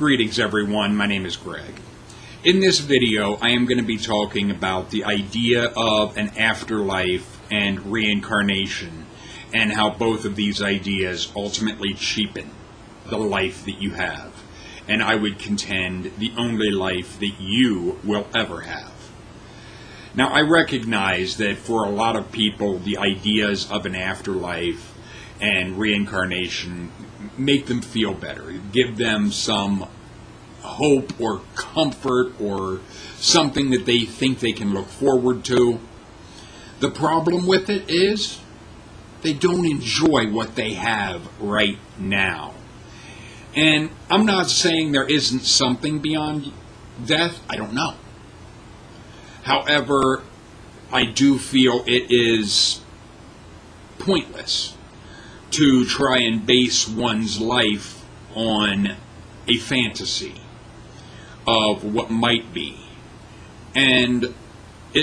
Greetings everyone, my name is Greg. In this video I am going to be talking about the idea of an afterlife and reincarnation and how both of these ideas ultimately cheapen the life that you have, and I would contend the only life that you will ever have. Now I recognize that for a lot of people the ideas of an afterlife and reincarnation make them feel better, give them some hope or comfort or something that they think they can look forward to. The problem with it is they don't enjoy what they have right now. And I'm not saying there isn't something beyond death. I don't know. However, I do feel it is pointless to try and base one's life on a fantasy of what might be. And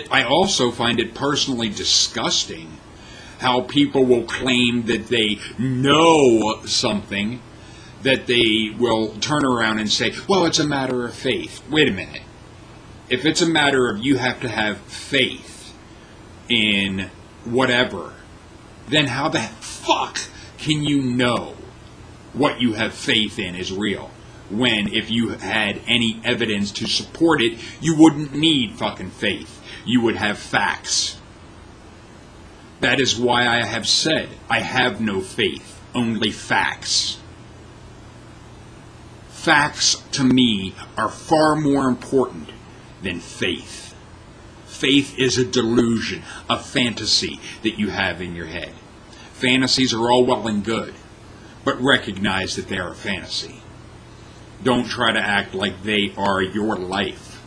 I also find it personally disgusting how people will claim that they know something, that they will turn around and say, well, it's a matter of faith. Wait a minute. If it's a matter of you have to have faith in whatever, then how the fuck can you know what you have faith in is real? When if you had any evidence to support it, you wouldn't need fucking faith. You would have facts. That is why I have said I have no faith, only facts. Facts to me are far more important than faith. Faith is a delusion, a fantasy that you have in your head. Fantasies are all well and good, but recognize that they are a fantasy. Don't try to act like they are your life.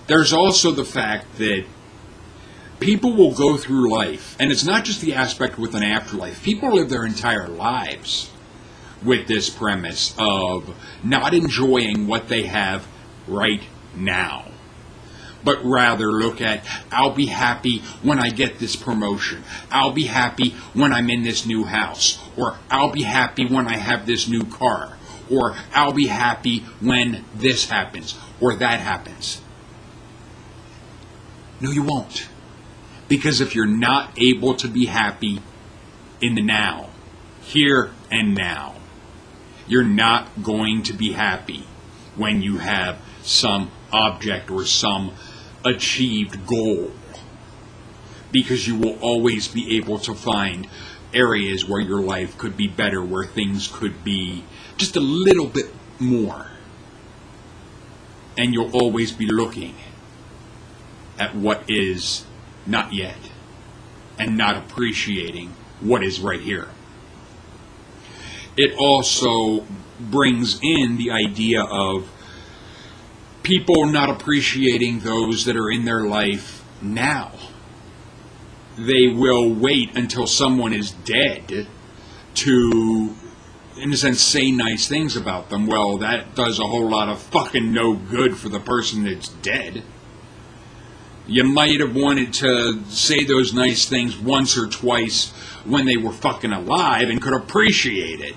There's also the fact that people will go through life, and it's not just the aspect with an afterlife. People live their entire lives with this premise of not enjoying what they have right now, but rather look at, I'll be happy when I get this promotion. I'll be happy when I'm in this new house. Or I'll be happy when I have this new car. Or I'll be happy when this happens or that happens. No, you won't. Because if you're not able to be happy in the now, here and now, you're not going to be happy when you have some object or some achieved goal. Because you will always be able to find areas where your life could be better, where things could be just a little bit more. And you'll always be looking at what is not yet and not appreciating what is right here. It also brings in the idea of people not appreciating those that are in their life now. They will wait until someone is dead to, in a sense, say nice things about them. Well, that does a whole lot of fucking no good for the person that's dead. You might have wanted to say those nice things once or twice when they were fucking alive and could appreciate it.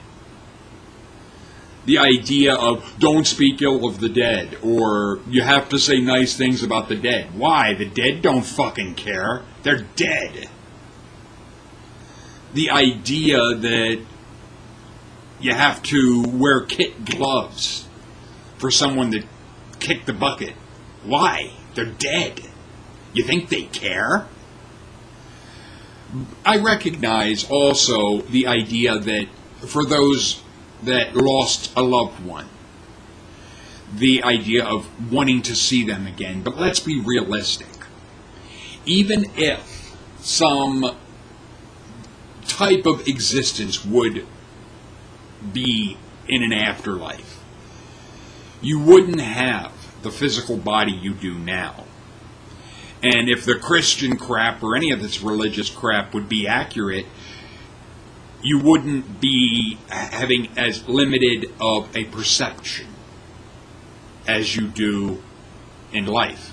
The idea of don't speak ill of the dead, or you have to say nice things about the dead. Why? The dead don't fucking care. They're dead. The idea that you have to wear kit gloves for someone that kicked the bucket. Why? They're dead. You think they care? I recognize also the idea that for those that lost a loved one, the idea of wanting to see them again. But let's be realistic. Even if some type of existence would be in an afterlife, you wouldn't have the physical body you do now. And if the Christian crap or any of this religious crap would be accurate, you wouldn't be having as limited of a perception as you do in life.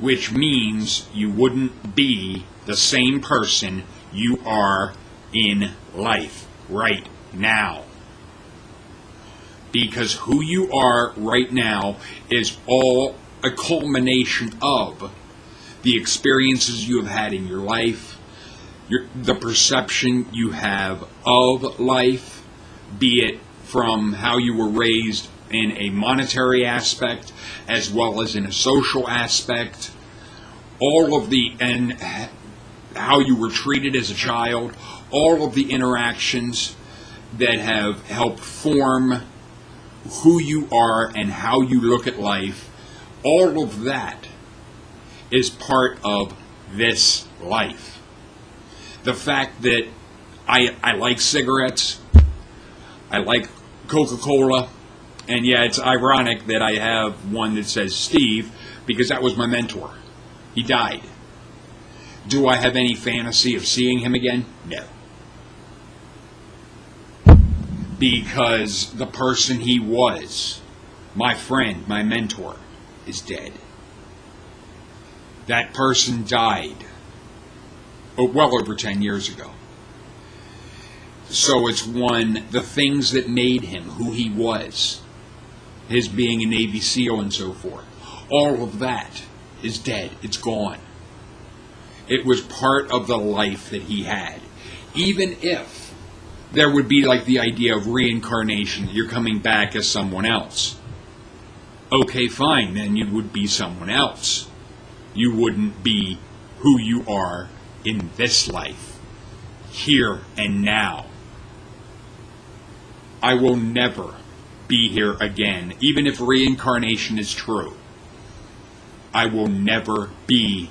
Which means you wouldn't be the same person you are in life right now. Because who you are right now is all a culmination of the experiences you have had in your life, the perception you have of life, be it from how you were raised in a monetary aspect as well as in a social aspect, and how you were treated as a child, all of the interactions that have helped form who you are and how you look at life. All of that is part of this life. The fact that I like cigarettes, I like Coca-Cola, and yeah, it's ironic that I have one that says Steve, because that was my mentor. He died. Do I have any fantasy of seeing him again? No. Because the person he was, my friend, my mentor, is dead. That person died well over 10 years ago. So it's the things that made him who he was, his being a Navy SEAL and so forth, all of that is dead. It's gone. It was part of the life that he had. Even if there would be like the idea of reincarnation, you're coming back as someone else. Okay, fine, then you would be someone else. You wouldn't be who you are in this life, here and now. I will never be here again, even if reincarnation is true. I will never be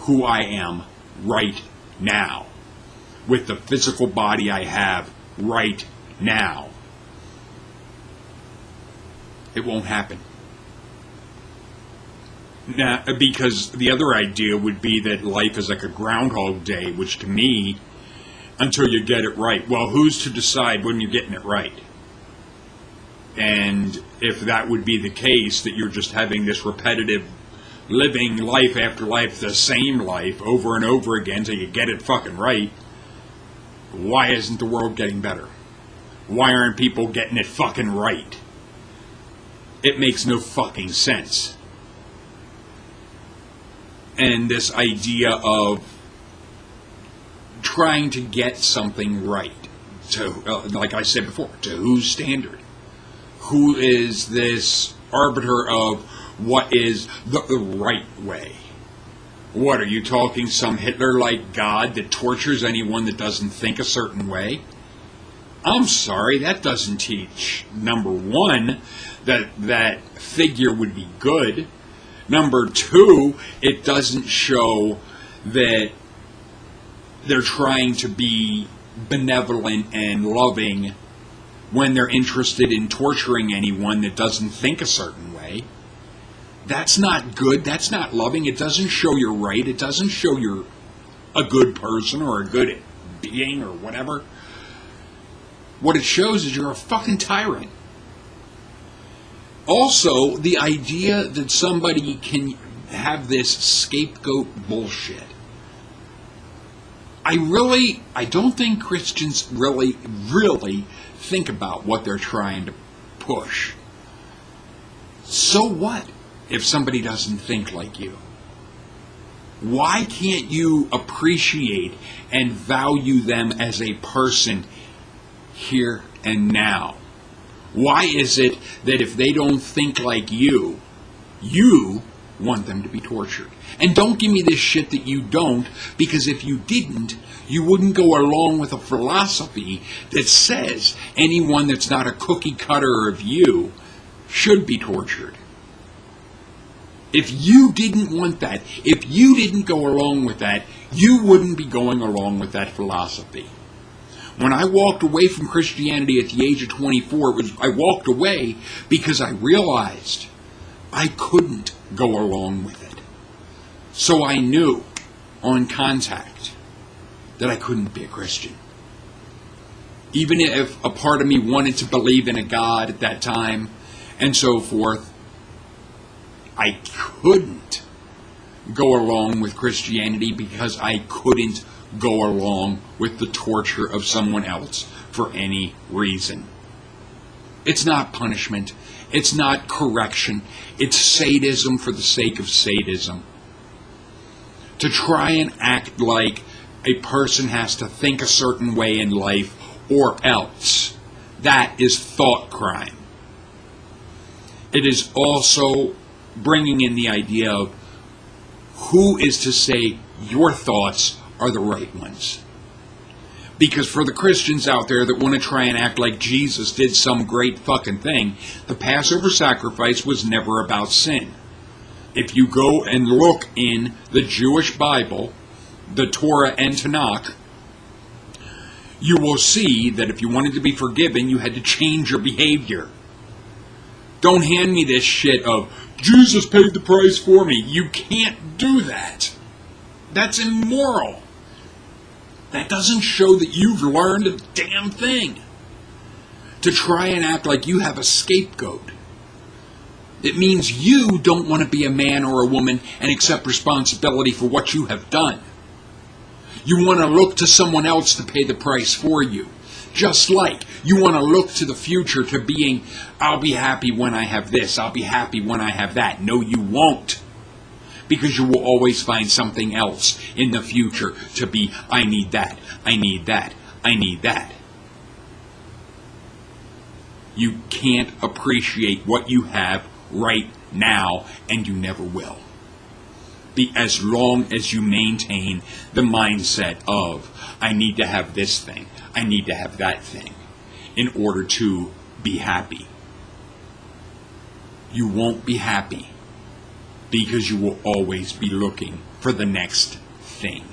who I am right now, with the physical body I have right now. It won't happen. Now, because the other idea would be that life is like a Groundhog Day, which to me, until you get it right. Well, who's to decide when you're getting it right? And if that would be the case, that you're just having this repetitive living life after life, the same life over and over again till you get it fucking right, why isn't the world getting better? Why aren't people getting it fucking right? It makes no fucking sense. And this idea of trying to get something right, to, like I said before, to whose standard? Who is this arbiter of what is the right way? What, are you talking some Hitler-like God that tortures anyone that doesn't think a certain way? I'm sorry, that doesn't teach, number one, that figure would be good. Number two, it doesn't show that they're trying to be benevolent and loving when they're interested in torturing anyone that doesn't think a certain way. That's not good. That's not loving. It doesn't show you're right. It doesn't show you're a good person or a good being or whatever. What it shows is you're a fucking tyrant. Also, the idea that somebody can have this scapegoat bullshit. I don't think Christians really think about what they're trying to push. So what if somebody doesn't think like you? Why can't you appreciate and value them as a person here and now? Why is it that if they don't think like you want them to be tortured? And don't give me this shit that you don't, because if you didn't, you wouldn't go along with a philosophy that says anyone that's not a cookie cutter of you should be tortured. If you didn't want that, if you didn't go along with that, you wouldn't be going along with that philosophy. When I walked away from Christianity at the age of 24, I walked away because I realized I couldn't go along with it. So I knew on contact that I couldn't be a Christian. Even if a part of me wanted to believe in a God at that time and so forth, I couldn't go along with Christianity because I couldn't go along with the torture of someone else for any reason. It's not punishment. It's not correction. It's sadism for the sake of sadism. To try and act like a person has to think a certain way in life or else. That is thought crime. It is also bringing in the idea of who is to say your thoughts are the right ones. Because for the Christians out there that want to try and act like Jesus did some great fucking thing, the Passover sacrifice was never about sin. If you go and look in the Jewish Bible, the Torah and Tanakh, you will see that if you wanted to be forgiven, you had to change your behavior. Don't hand me this shit of, Jesus paid the price for me. You can't do that. That's immoral. That doesn't show that you've learned a damn thing. To try and act like you have a scapegoat. It means you don't want to be a man or a woman and accept responsibility for what you have done. You want to look to someone else to pay the price for you. Just like you want to look to the future to being, I'll be happy when I have this, I'll be happy when I have that. No, you won't. Because you will always find something else in the future to be, I need that, I need that, I need that. You can't appreciate what you have right now, and you never will. As long as you maintain the mindset of, I need to have this thing, I need to have that thing, in order to be happy. You won't be happy, because you will always be looking for the next thing.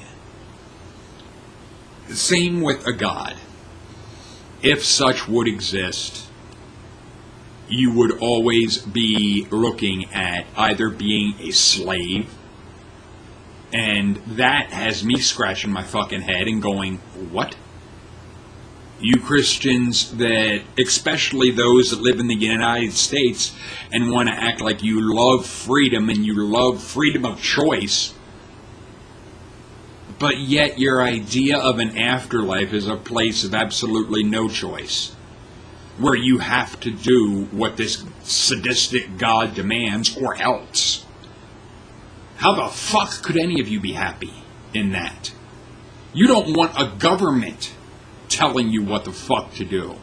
Same with a God. If such would exist, you would always be looking at either being a slave, and that has me scratching my fucking head and going, what? You Christians that, especially those that live in the United States and want to act like you love freedom and you love freedom of choice, but yet your idea of an afterlife is a place of absolutely no choice, where you have to do what this sadistic God demands or else. How the fuck could any of you be happy in that? You don't want a government telling you what the fuck to do,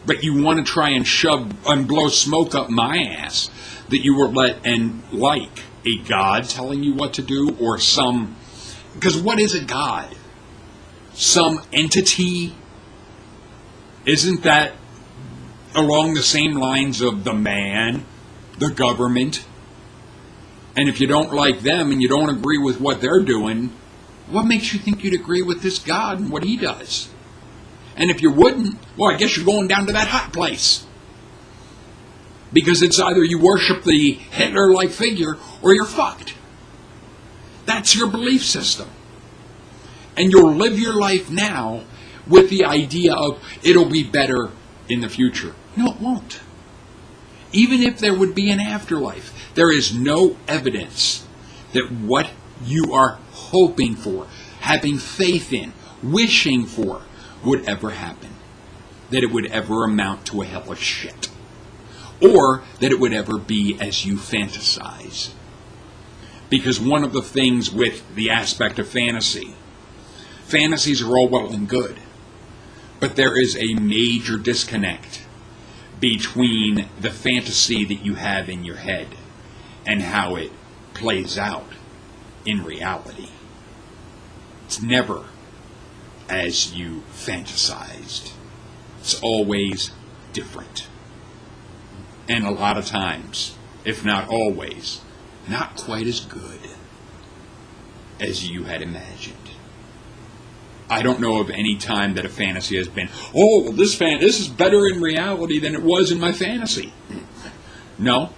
but you want to try and shove and blow smoke up my ass that you were like a God telling you what to do, or some, because what is a God? Some entity? Isn't that along the same lines of the man, the government? And if you don't like them and you don't agree with what they're doing, what makes you think you'd agree with this God and what he does? And if you wouldn't, well, I guess you're going down to that hot place. Because it's either you worship the Hitler-like figure or you're fucked. That's your belief system. And you'll live your life now with the idea of it'll be better in the future. No, it won't. Even if there would be an afterlife, there is no evidence that what you are hoping for, having faith in, wishing for, would ever happen. That it would ever amount to a hell of shit. Or that it would ever be as you fantasize. Because one of the things with the aspect of fantasy, fantasies are all well and good, but there is a major disconnect between the fantasy that you have in your head and how it plays out in reality. It's never as you fantasized. It's always different. And a lot of times, if not always, not quite as good as you had imagined. I don't know of any time that a fantasy has been, oh, well, this is better in reality than it was in my fantasy. No,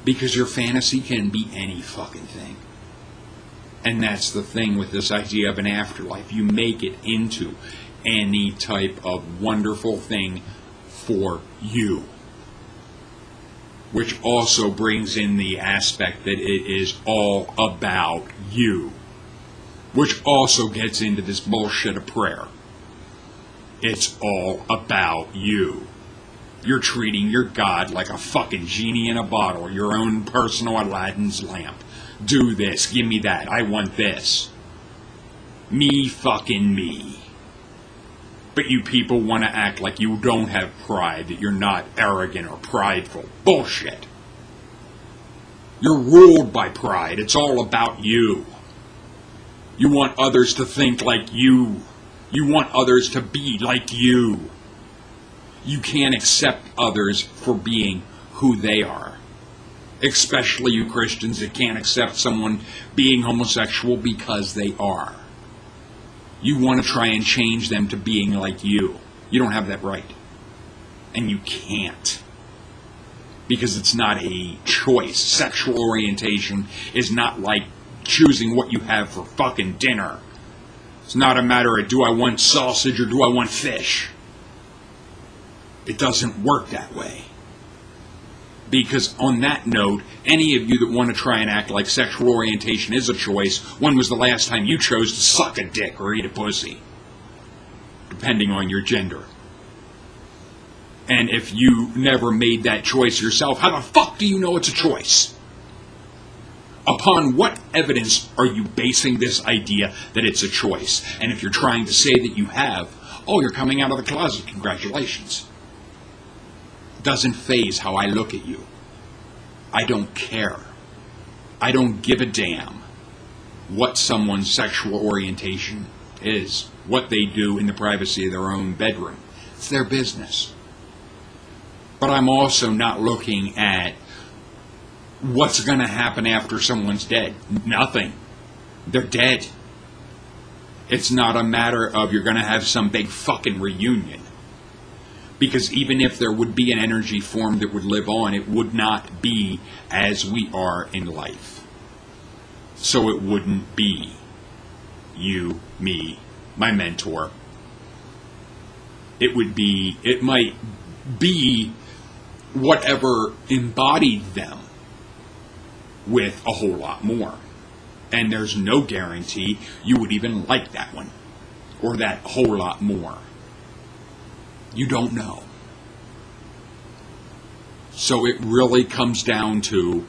because your fantasy can be any fucking thing. And that's the thing with this idea of an afterlife. You make it into any type of wonderful thing for you. Which also brings in the aspect that it is all about you. Which also gets into this bullshit of prayer. It's all about you. You're treating your God like a fucking genie in a bottle, your own personal Aladdin's lamp. Do this, give me that, I want this. Me fucking me. But you people want to act like you don't have pride, that you're not arrogant or prideful. Bullshit. You're ruled by pride. It's all about you. You want others to think like you. You want others to be like you. You can't accept others for being who they are. Especially you Christians that can't accept someone being homosexual because they are. You want to try and change them to being like you. You don't have that right. And you can't. Because it's not a choice. Sexual orientation is not like choosing what you have for fucking dinner. It's not a matter of do I want sausage or do I want fish. It doesn't work that way. Because on that note, any of you that want to try and act like sexual orientation is a choice, when was the last time you chose to suck a dick or eat a pussy? Depending on your gender. And if you never made that choice yourself, how the fuck do you know it's a choice? Upon what evidence are you basing this idea that it's a choice? And if you're trying to say that you have, oh, you're coming out of the closet, congratulations. Doesn't faze how I look at you. I don't care. I don't give a damn what someone's sexual orientation is, what they do in the privacy of their own bedroom. It's their business. But I'm also not looking at what's going to happen after someone's dead. Nothing. They're dead. It's not a matter of you're going to have some big fucking reunion. Because even if there would be an energy form that would live on, it would not be as we are in life. So it wouldn't be you, me, my mentor. It might be whatever embodied them with a whole lot more. And there's no guarantee you would even like that one or that whole lot more. You don't know. So it really comes down to,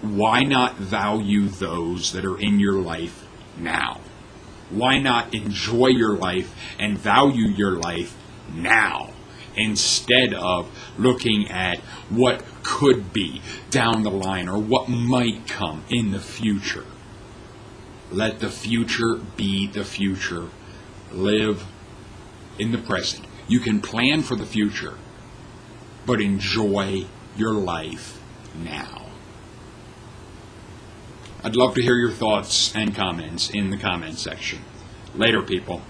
why not value those that are in your life now? Why not enjoy your life and value your life now, instead of looking at what could be down the line or what might come in the future? Let the future be the future. Live in the present. You can plan for the future, but enjoy your life now. I'd love to hear your thoughts and comments in the comment section. Later, people.